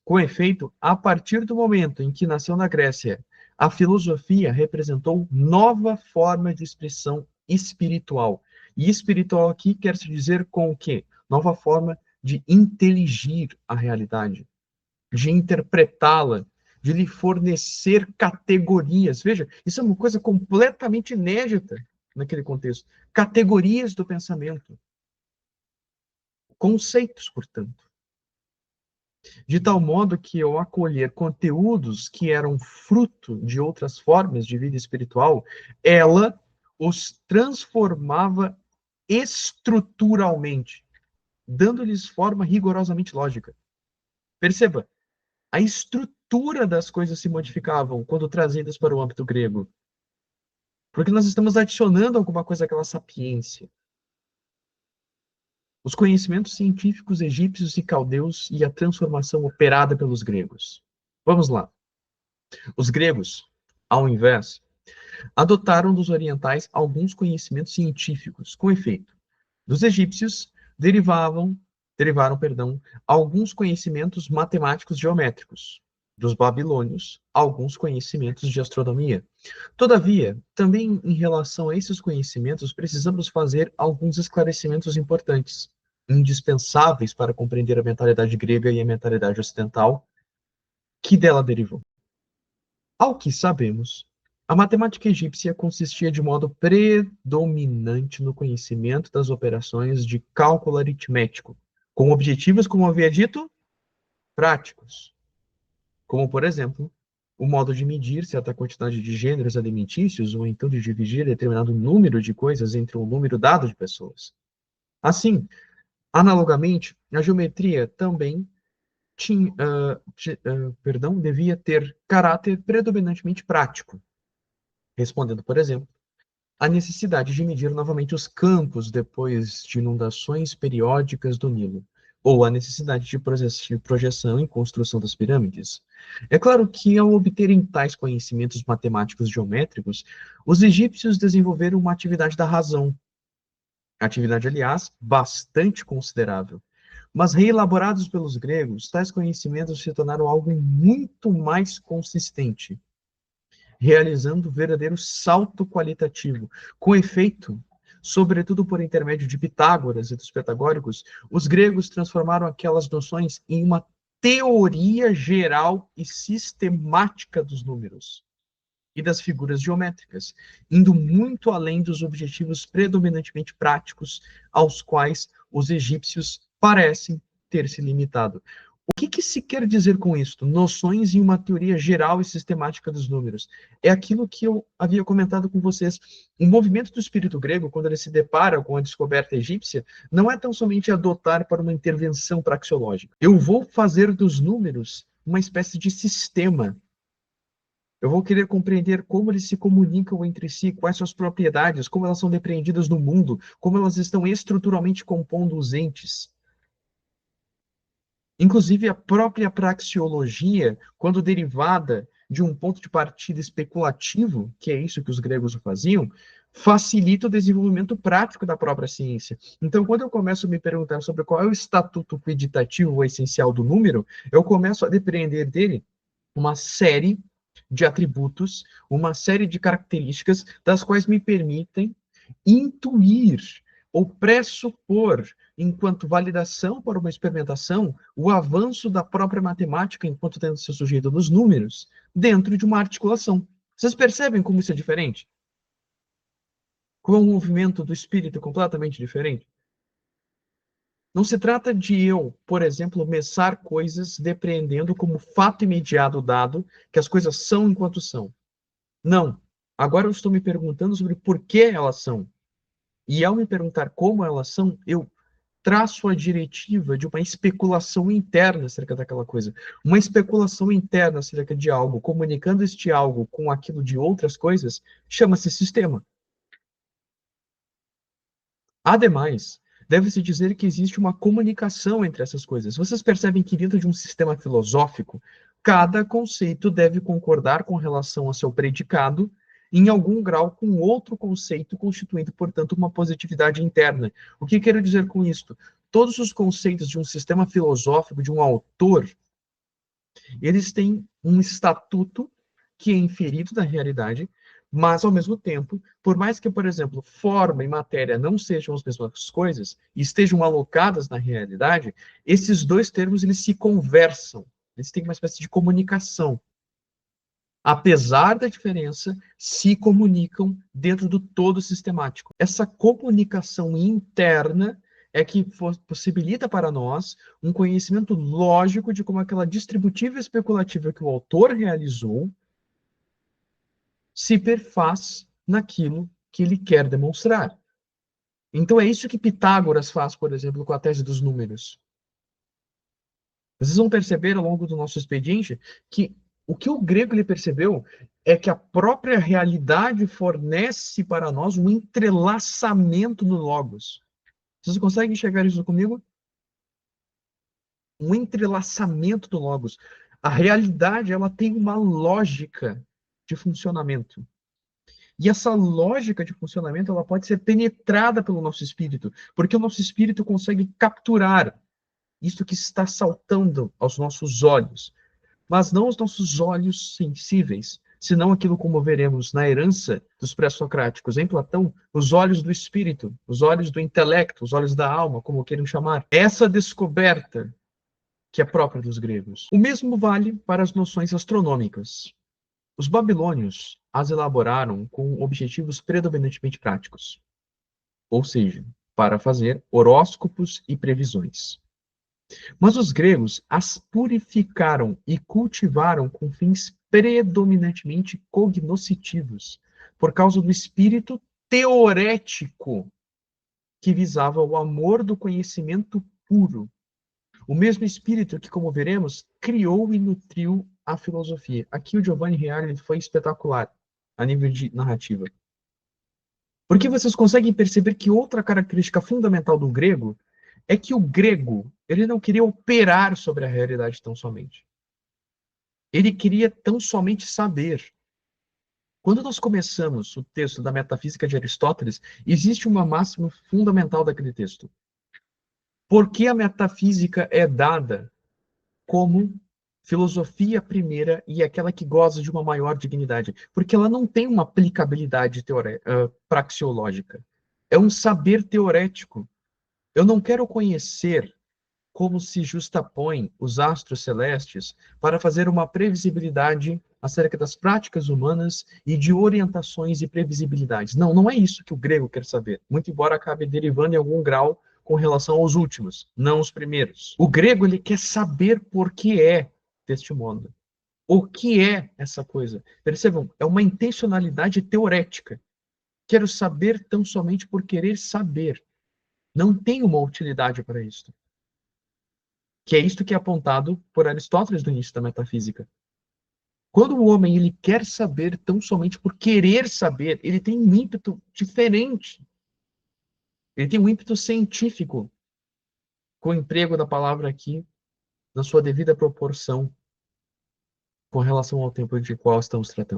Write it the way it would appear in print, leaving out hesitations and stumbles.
Com efeito, a partir do momento em que nasceu na Grécia, a filosofia representou nova forma de expressão espiritual. E espiritual aqui quer se dizer com o quê? Nova forma de inteligir a realidade, de interpretá-la, de lhe fornecer categorias. Veja, isso é uma coisa completamente inédita naquele contexto. Categorias do pensamento. Conceitos, portanto. De tal modo que, ao acolher conteúdos que eram fruto de outras formas de vida espiritual, ela os transformava estruturalmente, dando-lhes forma rigorosamente lógica. Perceba, a estrutura das coisas se modificavam quando trazidas para o âmbito grego, porque nós estamos adicionando alguma coisa àquela sapiência. Os conhecimentos científicos egípcios e caldeus e a transformação operada pelos gregos. Vamos lá. Os gregos, ao invés, adotaram dos orientais alguns conhecimentos científicos, com efeito. Dos egípcios derivaram, alguns conhecimentos matemáticos geométricos. Dos babilônios, alguns conhecimentos de astronomia. Todavia, também em relação a esses conhecimentos, precisamos fazer alguns esclarecimentos importantes, indispensáveis para compreender a mentalidade grega e a mentalidade ocidental, que dela derivam. Ao que sabemos, a matemática egípcia consistia de modo predominante no conhecimento das operações de cálculo aritmético, com objetivos, como havia dito, práticos, como, por exemplo, o modo de medir certa quantidade de gêneros alimentícios ou então de dividir determinado número de coisas entre um número dado de pessoas. Assim, analogamente, a geometria também devia ter caráter predominantemente prático, respondendo, por exemplo, à necessidade de medir novamente os campos depois de inundações periódicas do Nilo, ou a necessidade de projeção e construção das pirâmides. É claro que, ao obterem tais conhecimentos matemáticos geométricos, os egípcios desenvolveram uma atividade da razão, atividade, aliás, bastante considerável. Mas, reelaborados pelos gregos, tais conhecimentos se tornaram algo muito mais consistente, realizando um verdadeiro salto qualitativo. Com efeito, sobretudo por intermédio de Pitágoras e dos pitagóricos, os gregos transformaram aquelas noções em uma teoria geral e sistemática dos números e das figuras geométricas, indo muito além dos objetivos predominantemente práticos aos quais os egípcios parecem ter se limitado. O que se quer dizer com isso? Noções em uma teoria geral e sistemática dos números. É aquilo que eu havia comentado com vocês. O movimento do espírito grego, quando ele se depara com a descoberta egípcia, não é tão somente adotar para uma intervenção praxeológica. Eu vou fazer dos números uma espécie de sistema. Eu vou querer compreender como eles se comunicam entre si, quais suas propriedades, como elas são depreendidas no mundo, como elas estão estruturalmente compondo os entes. Inclusive, a própria praxeologia, quando derivada de um ponto de partida especulativo, que é isso que os gregos faziam, facilita o desenvolvimento prático da própria ciência. Então, quando eu começo a me perguntar sobre qual é o estatuto quantitativo ou essencial do número, eu começo a depreender dele uma série de atributos, uma série de características das quais me permitem intuir ou pressupor, enquanto validação para uma experimentação, o avanço da própria matemática enquanto tendo seu sujeito nos números, dentro de uma articulação. Vocês percebem como isso é diferente? Como é um movimento do espírito completamente diferente? Não se trata de eu, por exemplo, mensar coisas depreendendo como fato imediato dado que as coisas são enquanto são. Não. Agora eu estou me perguntando sobre por que elas são. E ao me perguntar como elas são, eu traço a diretiva de uma especulação interna acerca daquela coisa. Uma especulação interna acerca de algo, comunicando este algo com aquilo de outras coisas, chama-se sistema. Ademais, deve-se dizer que existe uma comunicação entre essas coisas. Vocês percebem que dentro de um sistema filosófico, cada conceito deve concordar com relação ao seu predicado, em algum grau com outro conceito, constituindo, portanto, uma positividade interna. O que quero dizer com isto? Todos os conceitos de um sistema filosófico, de um autor, Eles têm um estatuto que é inferido da realidade, mas, ao mesmo tempo, por mais que, por exemplo, forma e matéria não sejam as mesmas coisas e estejam alocadas na realidade, esses dois termos eles se conversam, eles têm uma espécie de comunicação. Apesar da diferença, se comunicam dentro do todo sistemático. Essa comunicação interna é que possibilita para nós um conhecimento lógico de como aquela distributiva especulativa que o autor realizou se perfaz naquilo que ele quer demonstrar. Então é isso que Pitágoras faz, por exemplo, com a tese dos números. Vocês vão perceber ao longo do nosso expediente que o que o grego ele percebeu é que a própria realidade fornece para nós um entrelaçamento no logos. Vocês conseguem enxergar isso comigo? Um entrelaçamento do logos. A realidade ela tem uma lógica de funcionamento. E essa lógica de funcionamento ela pode ser penetrada pelo nosso espírito, porque o nosso espírito consegue capturar isso que está saltando aos nossos olhos, mas não os nossos olhos sensíveis, senão aquilo como veremos na herança dos pré-socráticos, em Platão, os olhos do espírito, os olhos do intelecto, os olhos da alma, como queiram chamar. Essa descoberta que é própria dos gregos. O mesmo vale para as noções astronômicas. Os babilônios as elaboraram com objetivos predominantemente práticos, ou seja, para fazer horóscopos e previsões. Mas os gregos as purificaram e cultivaram com fins predominantemente cognoscitivos, por causa do espírito teorético que visava o amor do conhecimento puro. O mesmo espírito que, como veremos, criou e nutriu a filosofia. Aqui o Giovanni Reale foi espetacular a nível de narrativa. Porque vocês conseguem perceber que outra característica fundamental do grego é que o grego, ele não queria operar sobre a realidade tão somente. Ele queria tão somente saber. Quando nós começamos o texto da Metafísica de Aristóteles, existe uma máxima fundamental daquele texto. Por que a metafísica é dada como filosofia primeira e aquela que goza de uma maior dignidade? Porque ela não tem uma aplicabilidade praxeológica. É um saber teorético. Eu não quero conhecer como se justapõem os astros celestes para fazer uma previsibilidade acerca das práticas humanas e de orientações e previsibilidades. Não, não é isso que o grego quer saber, muito embora acabe derivando em algum grau com relação aos últimos, não os primeiros. O grego ele quer saber por que é deste mundo. O que é essa coisa? Percebam, é uma intencionalidade teorética. Quero saber tão somente por querer saber. Não tem uma utilidade para isso. Que é isto que é apontado por Aristóteles no início da metafísica. Quando o homem ele quer saber tão somente por querer saber, ele tem um ímpeto diferente. Ele tem um ímpeto científico, com o emprego da palavra aqui, na sua devida proporção, com relação ao tempo de qual estamos tratando.